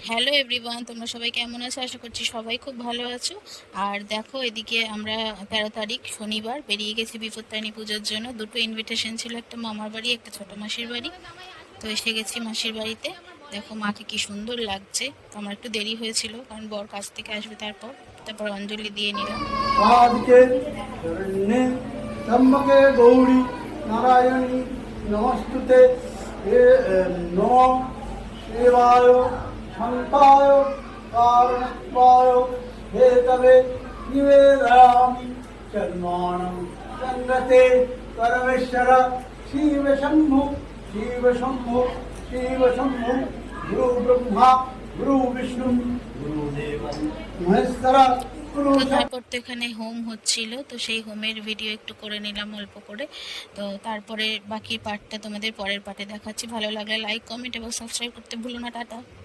Hello everyone, তোমরা সবাই কেমন আছো? আশা করছি সবাই খুব ভালো আছো। আর দেখো, এদিকে আমরা 13 তারিখ শনিবার বেরিয়ে গেছি বিপত্তারিণী পুজোর জন্য। দুটো ইনভিটেশন ছিল, একটা মামার বাড়ি, একটা ছোট মাসির বাড়ি। তো এসে গেছি মাসির বাড়িতে। দেখো মাকে কি সুন্দর লাগছে। তো আমার একটু দেরি হয়েছিল, কারণ বর কাছ থেকে আসবে। তারপর অঞ্জলি দিয়ে নিলাম। সাধিকে শরণ্যে ত্র্যম্বকে গৌরী নারায়ণী নমস্তুতে নম শিবায় শান্তায় কারণত্বায় হেতবে নিবেদয়ামি চর্মাণং গঙ্গতে পরমেশ্বর শিব শম্ভু শিব শম্ভু শিব শম্ভু গুরু ব্রহ্মা গুরু বিষ্ণু গুরুদেব মহেশ্বর। তো তারপর তো এখানে হোম হচ্ছিল, তো সেই হোমের ভিডিও একটু করে নিলাম অল্প করে। তো তারপরে বাকি পার্টটা তোমাদের পরের পার্টে দেখাচ্ছি। ভালো লাগলে লাইক, কমেন্ট এবং সাবস্ক্রাইব করতে ভুলো না। টাটা।